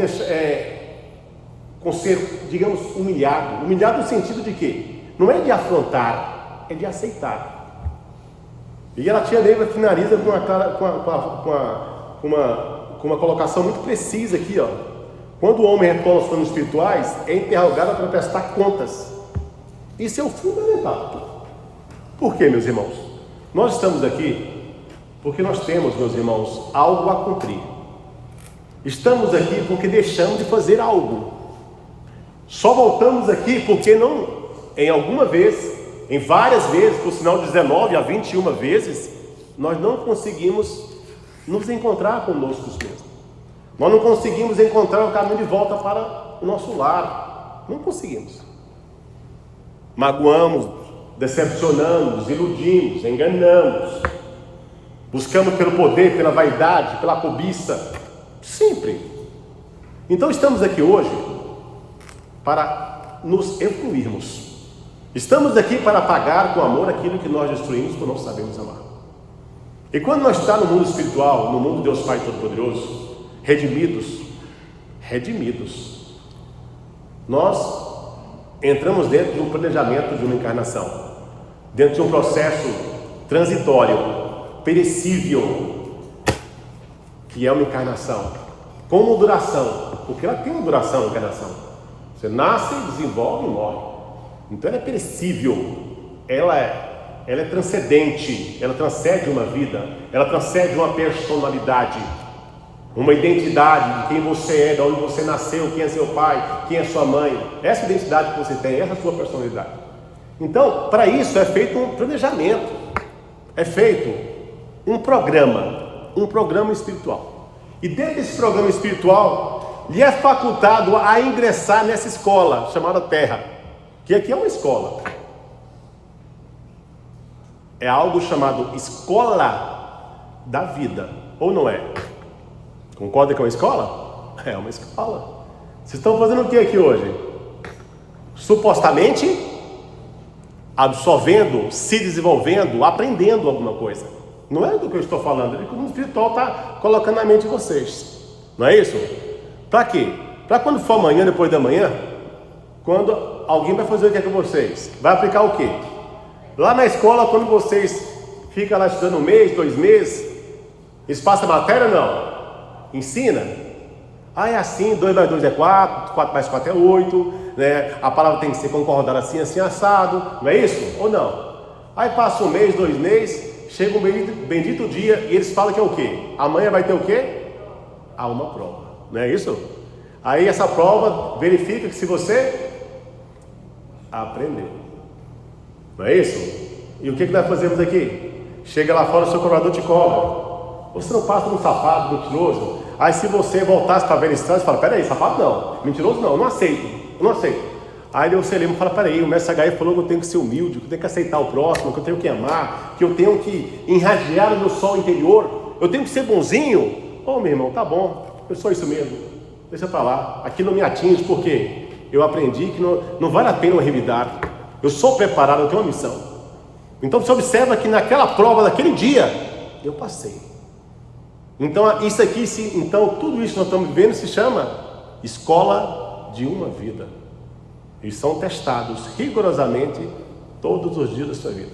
ser, digamos, humilhado. Humilhado no sentido de quê? Não é de afrontar, é de aceitar. E a tia Neiva finaliza com uma colocação muito precisa aqui, ó. Quando o homem retorna aos planos espirituais, é interrogado para prestar contas. Isso é o fundamental. Por quê, meus irmãos? Nós estamos aqui porque nós temos, meus irmãos, algo a cumprir. Estamos aqui porque deixamos de fazer algo. Só voltamos aqui porque não, em várias vezes, por sinal 19 a 21 vezes, nós não conseguimos nos encontrar conosco mesmos. Nós não conseguimos encontrar o caminho de volta para o nosso lar. Não conseguimos. Magoamos, decepcionamos, iludimos, enganamos. Buscamos pelo poder, pela vaidade, pela cobiça. Sempre. Então estamos aqui hoje para nos evoluirmos. Estamos aqui para pagar com amor aquilo que nós destruímos por não sabermos amar. E quando nós estamos no mundo espiritual, no mundo de Deus Pai Todo-Poderoso, redimidos, redimidos. Nós entramos dentro de um planejamento de uma encarnação, dentro de um processo transitório, perecível, que é uma encarnação, com uma duração, porque ela tem uma duração, a encarnação. Você nasce, desenvolve e morre. Então ela é perecível, ela é transcendente, ela transcende uma vida, ela transcende uma personalidade, uma identidade de quem você é, de onde você nasceu, quem é seu pai, quem é sua mãe. Essa identidade que você tem, essa é a sua personalidade. Então, para isso é feito um planejamento, é feito um programa espiritual. E dentro desse programa espiritual, lhe é facultado a ingressar nessa escola chamada Terra, que aqui é uma escola. É algo chamado escola da vida, ou não é? Concorda que é uma escola? É uma escola. Vocês estão fazendo o que aqui hoje? Supostamente absorvendo, se desenvolvendo, aprendendo alguma coisa. Não é do que eu estou falando, é que o mundo espiritual está colocando na mente de vocês. Não é isso? Para quê? Para quando for amanhã, depois da manhã, quando alguém vai fazer o que é com vocês? Vai aplicar o quê? Lá na escola, quando vocês ficam lá estudando 1 mês, 2 meses, eles passam matéria ou não? Ensina? É assim, 2 mais 2 é 4, 4 mais 4 é 8, né? A palavra tem que ser concordada assim, assim, assado, não é isso? Ou não? Aí passa 1 mês, 2 meses, chega um bendito dia e eles falam que é o quê? Amanhã vai ter o quê? Uma prova, não é isso? Aí essa prova verifica que se você aprendeu, não é isso? E o que nós fazemos aqui? Chega lá fora, o seu cobrador te cobra. Você não passa no safado, mentiroso. Aí se você voltasse para a velha estrada, você fala, peraí, safado não, mentiroso não, eu não aceito. Aí você lembra e fala, peraí, o mestre H.I. falou que eu tenho que ser humilde, que eu tenho que aceitar o próximo, que eu tenho que amar, que eu tenho que irradiar o meu sol interior, eu tenho que ser bonzinho. Meu irmão, tá bom, eu sou isso mesmo, deixa pra lá, aqui não me atinge, porque eu aprendi que não vale a pena eu revidar, eu sou preparado, eu tenho uma missão. Então você observa que naquela prova, daquele dia, eu passei. Então isso aqui, então tudo isso que nós estamos vivendo se chama escola de uma vida. Eles são testados rigorosamente todos os dias da sua vida.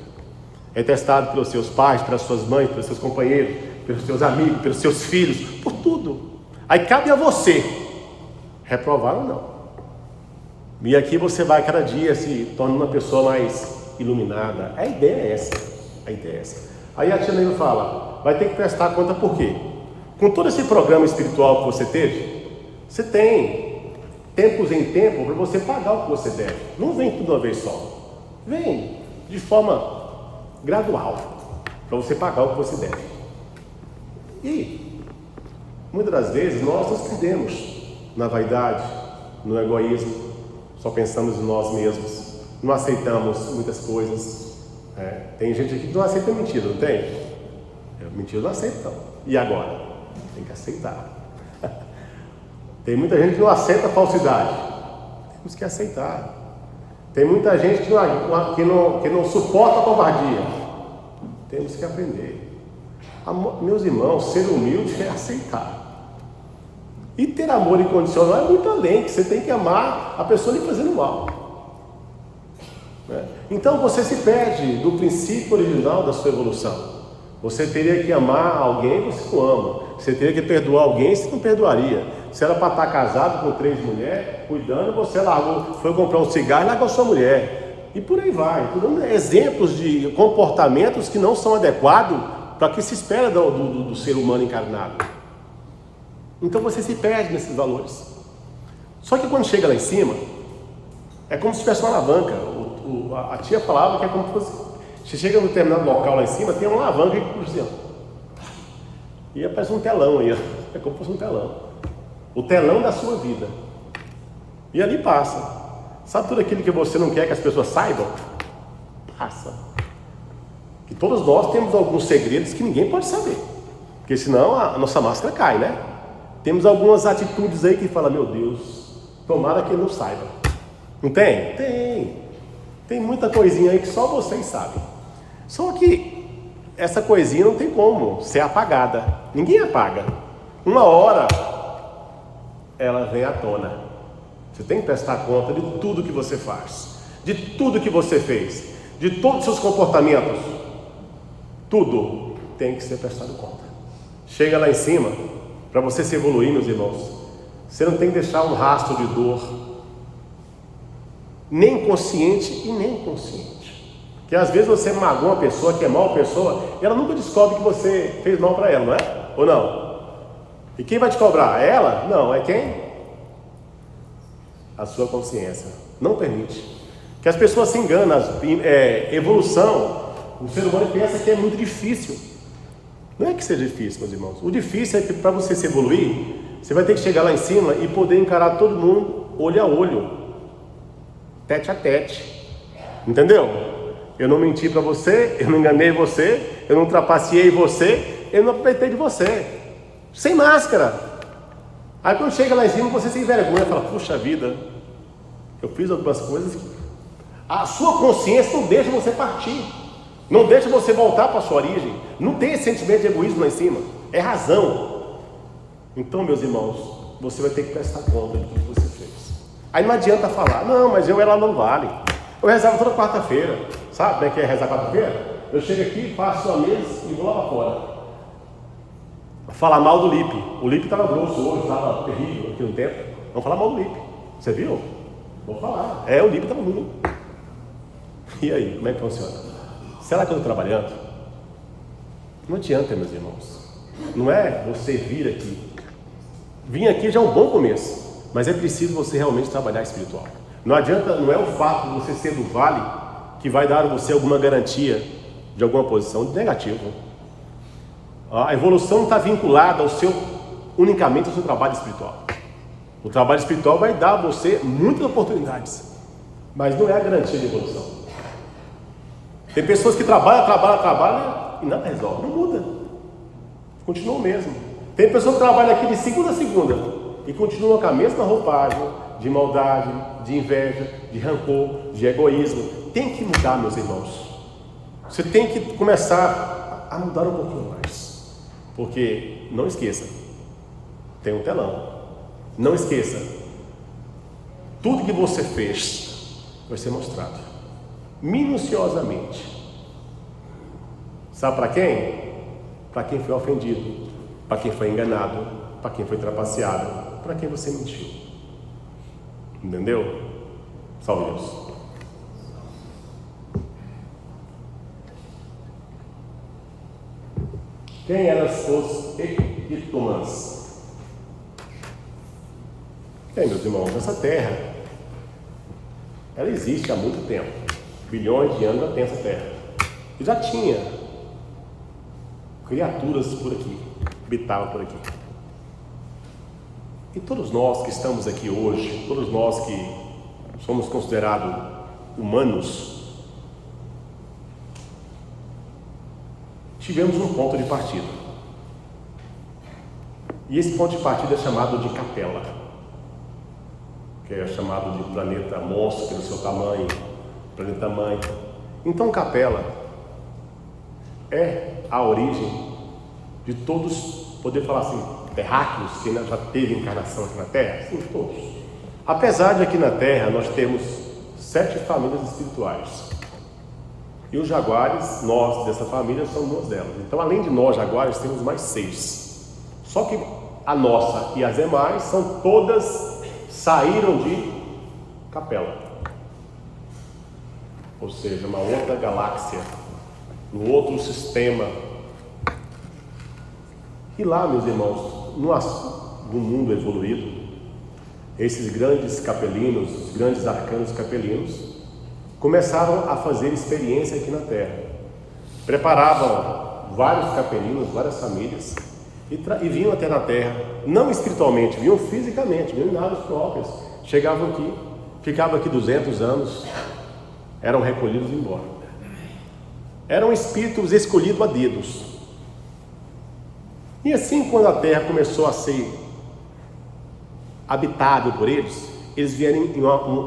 É testado pelos seus pais, pelas suas mães, pelos seus companheiros, pelos seus amigos, pelos seus filhos, por tudo. Aí cabe a você reprovar ou não. E aqui você vai cada dia se torna uma pessoa mais iluminada. A ideia é essa. Aí a tia Neila fala, vai ter que prestar conta por quê? Com todo esse programa espiritual que você teve, você tem tempos em tempo para você pagar o que você deve. Não vem tudo uma vez só. Vem de forma gradual para você pagar o que você deve. E muitas das vezes nós nos perdemos na vaidade, no egoísmo, só pensamos em nós mesmos, não aceitamos muitas coisas. Tem gente aqui que não aceita mentira, não tem? Mentira não aceita não. E agora? Tem que aceitar. Tem muita gente que não aceita a falsidade. Temos que aceitar. Tem muita gente que não suporta a covardia. Temos que aprender. Meus irmãos, ser humilde é aceitar. E ter amor incondicional é muito além, que você tem que amar a pessoa lhe fazendo mal. Então você se perde do princípio original da sua evolução. Você teria que amar alguém, você não ama. Você teria que perdoar alguém, você não perdoaria. Se era para estar casado com 3 mulheres, cuidando, você largou, foi comprar um cigarro e largou sua mulher. E por aí vai. Estou dando exemplos de comportamentos que não são adequados para o que se espera do ser humano encarnado. Então você se perde nesses valores. Só que quando chega lá em cima, é como se tivesse uma alavanca. A tia falava que é como se fosse... Você chega num determinado local lá em cima, tem uma alavanca que puxa assim, e aparece um telão aí, é como se fosse um telão. O telão da sua vida. E ali passa. Sabe tudo aquilo que você não quer que as pessoas saibam? Passa. E todos nós temos alguns segredos que ninguém pode saber. Porque senão a nossa máscara cai, né? Temos algumas atitudes aí que fala, meu Deus, tomara que ele não saiba. Não tem? Tem muita coisinha aí que só vocês sabem. Só que essa coisinha não tem como ser apagada. Ninguém apaga. Uma hora ela vem à tona. Você tem que prestar conta de tudo que você faz, de tudo que você fez, de todos os seus comportamentos. Tudo tem que ser prestado conta. Chega lá em cima, para você se evoluir, meus irmãos, você não tem que deixar um rastro de dor, nem consciente e nem inconsciente. Porque às vezes você magoa uma pessoa, que é mal pessoa, e ela nunca descobre que você fez mal para ela, não é? Ou não? E quem vai te cobrar? É ela? Não, é quem? A sua consciência. Não permite. Que as pessoas se enganam. Evolução, o ser humano pensa que é muito difícil. Não é que seja difícil, meus irmãos. O difícil é que para você se evoluir, você vai ter que chegar lá em cima e poder encarar todo mundo olho a olho, tete a tete. Entendeu? Eu não menti para você, eu não enganei você, eu não trapaceei você, eu não aproveitei de você. Sem máscara. Aí quando chega lá em cima, você se envergonha e fala, puxa vida, eu fiz algumas coisas que... A sua consciência não deixa você partir, não deixa você voltar para a sua origem. Não tem esse sentimento de egoísmo lá em cima, é razão. Então, meus irmãos, você vai ter que prestar conta do que você fez. Aí não adianta falar, não, mas eu era lá no Vale, eu rezava toda quarta-feira. Sabe como é que é rezar quarta-feira? Eu chego aqui, faço a mesa e vou lá para fora. Falar mal do Lipe. O Lipe estava grosso hoje, estava terrível aqui no tempo. Vamos falar mal do Lipe. Você viu? Vou falar. O Lipe estava ruim. E aí, como é que funciona? Será que eu estou trabalhando? Não adianta, meus irmãos. Não é você vir aqui. Vir aqui já é um bom começo. Mas é preciso você realmente trabalhar espiritual. Não adianta, não é o fato de você ser do vale que vai dar a você alguma garantia de alguma posição negativa. A evolução não está vinculada unicamente ao seu trabalho espiritual. O trabalho espiritual vai dar a você muitas oportunidades, mas não é a garantia de evolução. Tem pessoas que trabalham e nada resolve, não muda, continua o mesmo. Tem pessoas que trabalham aqui de segunda a segunda e continuam com a mesma roupagem de maldade, de inveja, de rancor, de egoísmo. Tem que mudar, meus irmãos. Você tem que começar a mudar um pouquinho mais. Porque, não esqueça, tem um telão. Não esqueça, tudo que você fez vai ser mostrado minuciosamente. Sabe para quem? Para quem foi ofendido, para quem foi enganado, para quem foi trapaceado, para quem você mentiu. Entendeu? Salve Deus. Quem eram os Epítomans? Meus irmãos, essa terra, ela existe há muito tempo. Bilhões de anos já tem essa terra. E já tinha criaturas por aqui, habitavam por aqui. E todos nós que estamos aqui hoje, todos nós que somos considerados humanos, tivemos um ponto de partida. E esse ponto de partida é chamado de Capela, que é chamado de planeta monstro pelo seu tamanho, planeta mãe. Então Capela é a origem de todos, poder falar assim, terráqueos que já teve encarnação aqui na Terra? Sim, todos. Apesar de aqui na Terra nós temos 7 famílias espirituais. E os jaguares, nós dessa família, somos 2 delas. Então, além de nós, jaguares, temos mais 6. Só que a nossa e as demais são todas, saíram de Capela. Ou seja, uma outra galáxia, um outro sistema. E lá, meus irmãos, no mundo evoluído, esses grandes capelinos, os grandes arcanos capelinos, começaram a fazer experiência aqui na Terra. Preparavam vários capelinos, várias famílias, e vinham até na Terra, não espiritualmente, vinham fisicamente, vinham em naves próprias. Chegavam aqui, ficavam aqui 200 anos, eram recolhidos e embora. Eram espíritos escolhidos a dedos. E assim, quando a Terra começou a ser habitável por eles vieram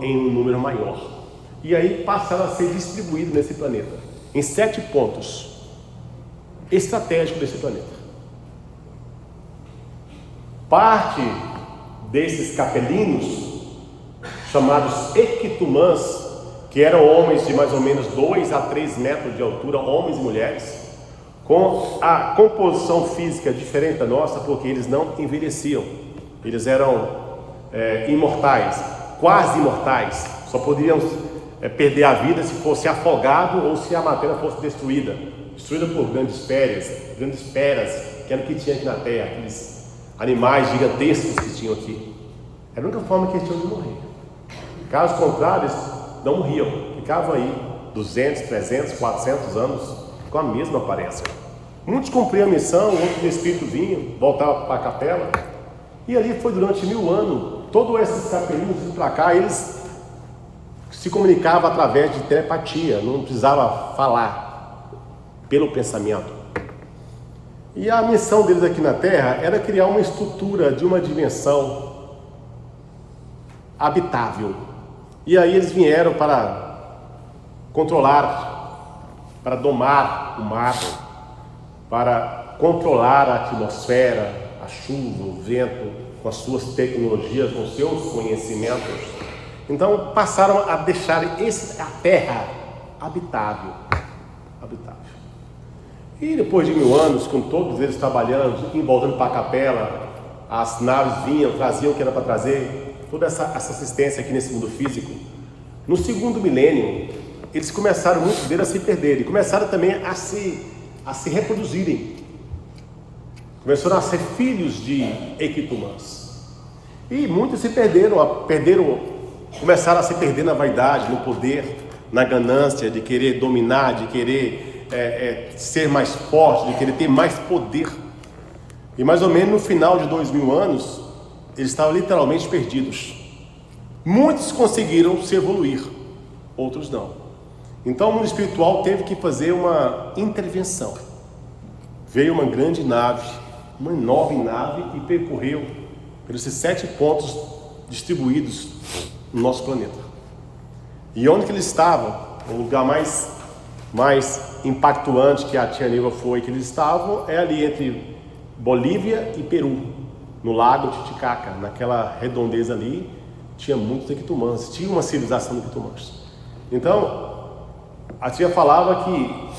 em um número maior. E aí passaram a ser distribuídos nesse planeta, em 7 pontos estratégicos desse planeta. Parte desses capelinos, chamados equitumãs, que eram homens de mais ou menos 2 a 3 metros de altura, homens e mulheres, com a composição física diferente da nossa, porque eles não envelheciam, eles eram imortais, quase imortais, só poderiam perder a vida se fosse afogado ou se a matéria fosse destruída por grandes feras, que era o que tinha aqui na terra, aqueles animais gigantescos que tinham aqui. Era a única forma que eles tinham de morrer. Caso contrário, eles não morriam, ficavam aí 200, 300, 400 anos com a mesma aparência. Muitos cumpriam a missão, outros de espírito vinham, voltavam para a capela, e ali foi durante 1000 anos. Todos esses capelinos vinham para cá, eles se comunicavam através de telepatia, não precisava falar pelo pensamento. E a missão deles aqui na Terra era criar uma estrutura de uma dimensão habitável. E aí eles vieram para controlar, para domar o mar, para controlar a atmosfera, a chuva, o vento, com as suas tecnologias, com os seus conhecimentos. Então passaram a deixar a Terra habitável. E depois de 1000 anos, com todos eles trabalhando e voltando para a capela, as naves vinham, traziam o que era para trazer, toda essa assistência aqui nesse mundo físico. No segundo milênio, eles começaram, muitos deles, a se perderem, começaram também a se reproduzirem. Começaram a ser filhos de equitumãs. E muitos se perderam, começaram a se perder na vaidade, no poder, na ganância de querer dominar, de querer ser mais forte, de querer ter mais poder. E mais ou menos no final de 2000 anos, eles estavam literalmente perdidos. Muitos conseguiram se evoluir, outros não. Então o mundo espiritual teve que fazer uma intervenção. Veio uma grande nave, uma enorme nave, e percorreu pelos 7 pontos distribuídos no nosso planeta. E onde que eles estavam? O lugar mais impactante que a tia Neiva foi, que eles estavam, é ali entre Bolívia e Peru, no lago Titicaca, naquela redondeza ali, tinha muitos equitumãs, tinha uma civilização de equitumãs. Então, a tia falava que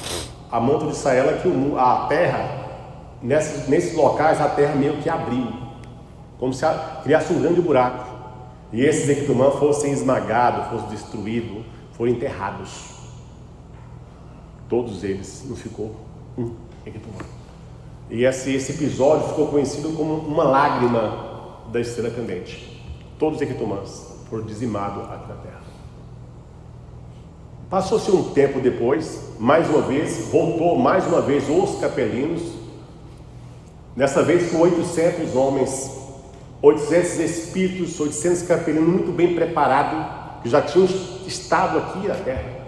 a manto de Saela, que a terra, nesses locais, a terra meio que abriu, como se criasse um grande buraco, e esses equitumãs fossem esmagados, fossem destruídos, foram enterrados. Todos eles, não ficou um equitumã. E esse episódio ficou conhecido como uma lágrima da estrela candente. Todos os equitumãs foram dizimados aqui na Terra. Passou-se um tempo depois, mais uma vez, voltou mais uma vez os capelinos, dessa vez com 800 homens, 800 espíritos, 800 capelinos muito bem preparados, que já tinham estado aqui na Terra.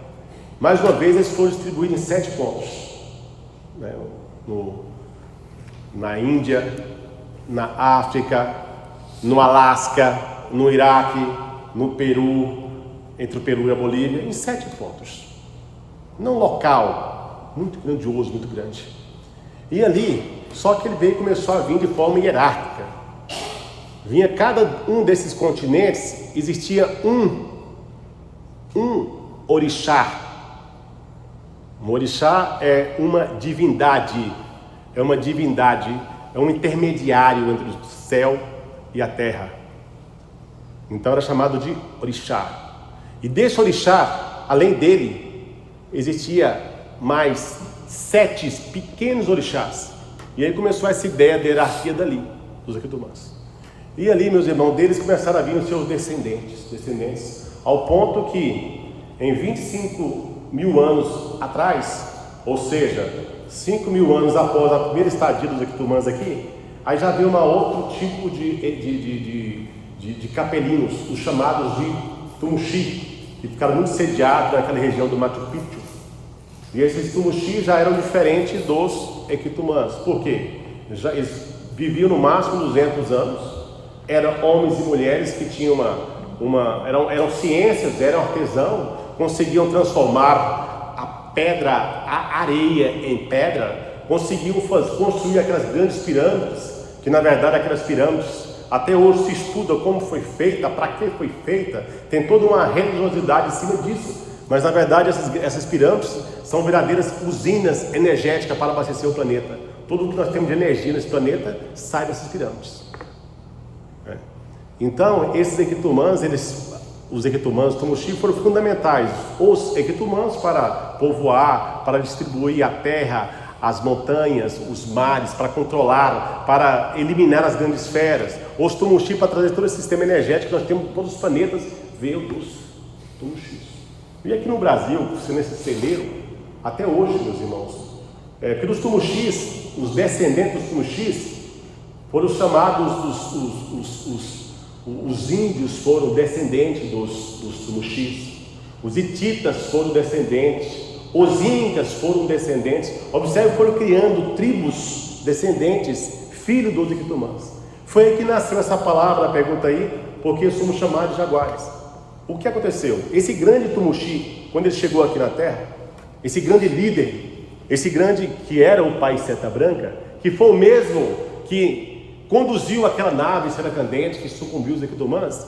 Mais uma vez eles foram distribuídos em 7 pontos, né? Na Índia, na África, no Alasca, no Iraque, no Peru, entre o Peru e a Bolívia, em 7 pontos. Num local muito grandioso, muito grande. E ali, só que ele veio e começou a vir de forma hierárquica. Vinha cada um desses continentes, existia um orixá. Um orixá é uma divindade, é um intermediário entre o céu e a terra. Então era chamado de orixá. E desse orixá, além dele, existia mais 7 pequenos orixás. E aí começou essa ideia da hierarquia dali, dos equitumãs. E ali, meus irmãos, deles começaram a vir os seus descendentes, ao ponto que em 25.000 anos atrás, ou seja, 5.000 anos após a primeira estadia dos equitumãs aqui, aí já veio um outro tipo de capelinos, os chamados de Tumuxi, que ficaram muito sediados naquela região do Machu Picchu. E esses Tumuxi já eram diferentes dos equitumãs. Por quê? Eles viviam no máximo 200 anos, eram homens e mulheres que tinham eram ciências, eram artesãos, conseguiam transformar a areia em pedra, conseguiam construir aquelas grandes pirâmides, que na verdade aquelas pirâmides Até hoje se estuda como foi feita, para que foi feita, tem toda uma religiosidade em cima disso. Mas na verdade essas pirâmides são verdadeiras usinas energéticas para abastecer o planeta. Tudo que nós temos de energia nesse planeta sai dessas pirâmides. Então esses equitumãs, os equitumãs, Tumuxi, foram fundamentais. Os equitumãs para povoar, para distribuir a terra, as montanhas, os mares, para controlar, para eliminar as grandes esferas. Os Tumuxi para trazer todo esse sistema energético que nós temos, todos os planetas, veio dos Tumuxis. E aqui no Brasil, sendo esse celeiro, até hoje, meus irmãos, pelos Tumuxis, os descendentes dos Tumuxis, foram chamados os índios foram descendentes dos Tumuxis, os hititas foram descendentes, os incas foram descendentes. Observe, foram criando tribos descendentes, filhos dos equitumãs. Foi aí que nasceu essa palavra, a pergunta aí, porque somos chamados de jaguares. O que aconteceu? Esse grande Tumuxi, quando ele chegou aqui na Terra, esse grande líder, esse grande que era o pai Seta Branca, que foi o mesmo que conduziu aquela nave Estrela Cadente que sucumbiu os equitumãs,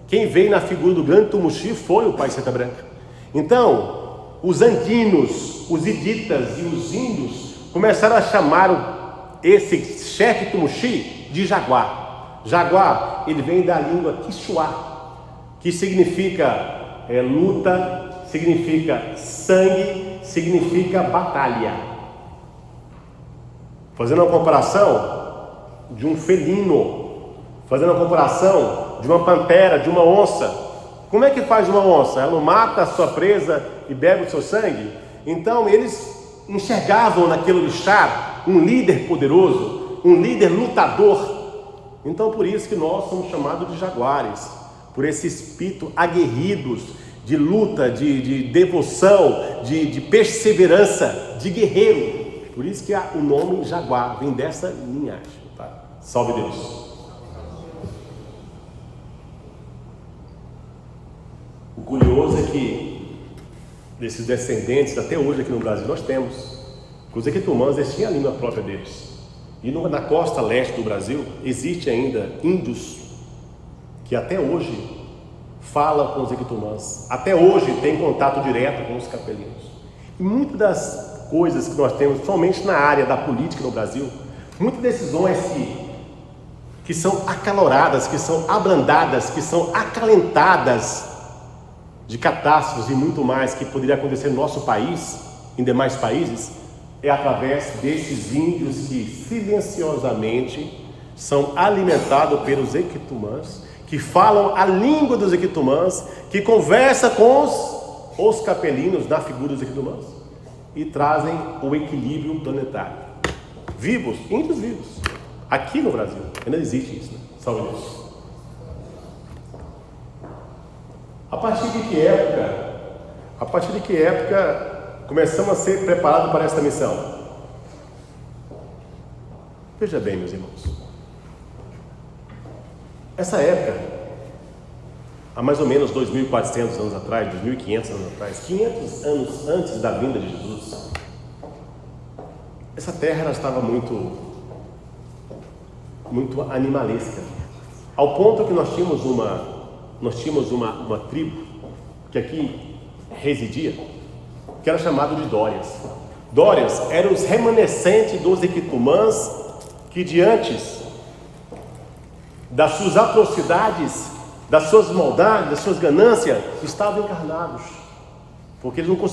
quem veio na figura do grande Tumuxi foi o pai Seta Branca. Então, os andinos, os iditas e os índios começaram a chamar esse chefe Tumuxi de jaguar. Jaguar, ele vem da língua Quixuá, que significa luta, significa sangue, significa batalha. Fazendo uma comparação de um felino, fazendo uma comparação de uma pantera, de uma onça. Como é que faz uma onça? Ela não mata a sua presa e bebe o seu sangue? Então eles enxergavam naquele orixá um líder poderoso, um líder lutador. Então por isso que nós somos chamados de jaguares, por esse espírito aguerridos, de luta, de devoção, de perseverança, de guerreiro. Por isso que o nome jaguar vem dessa linhagem. Tá? Salve Deus! O curioso é que desses descendentes, até hoje aqui no Brasil nós temos, os equitumãs, eles tinham a língua própria deles. E na costa leste do Brasil existe ainda índios que até hoje falam com os equitumãs, até hoje tem contato direto com os capelinos. E muitas das coisas que nós temos, somente na área da política no Brasil, muitas decisões que são acaloradas, que são abrandadas, que são acalentadas de catástrofes e muito mais que poderia acontecer no nosso país, em demais países, é através desses índios que silenciosamente são alimentados pelos equitumãs, que falam a língua dos equitumãs, que conversa com os capelinos na figura dos equitumãs e trazem o equilíbrio planetário. Vivos, índios vivos. Aqui no Brasil ainda existe isso, né? Salve Deus. A partir de que época começamos a ser preparados para esta missão? Veja bem, meus irmãos, essa época, há mais ou menos 2.400 anos atrás, 2.500 anos atrás, 500 anos antes da vinda de Jesus, essa terra ela estava muito animalesca, ao ponto que nós tínhamos uma tribo que aqui residia, que era chamada de Dórias. Dórias eram os remanescentes dos equitumãs que, diante das suas atrocidades, das suas maldades, das suas ganâncias, estavam encarnados, porque eles não conseguiam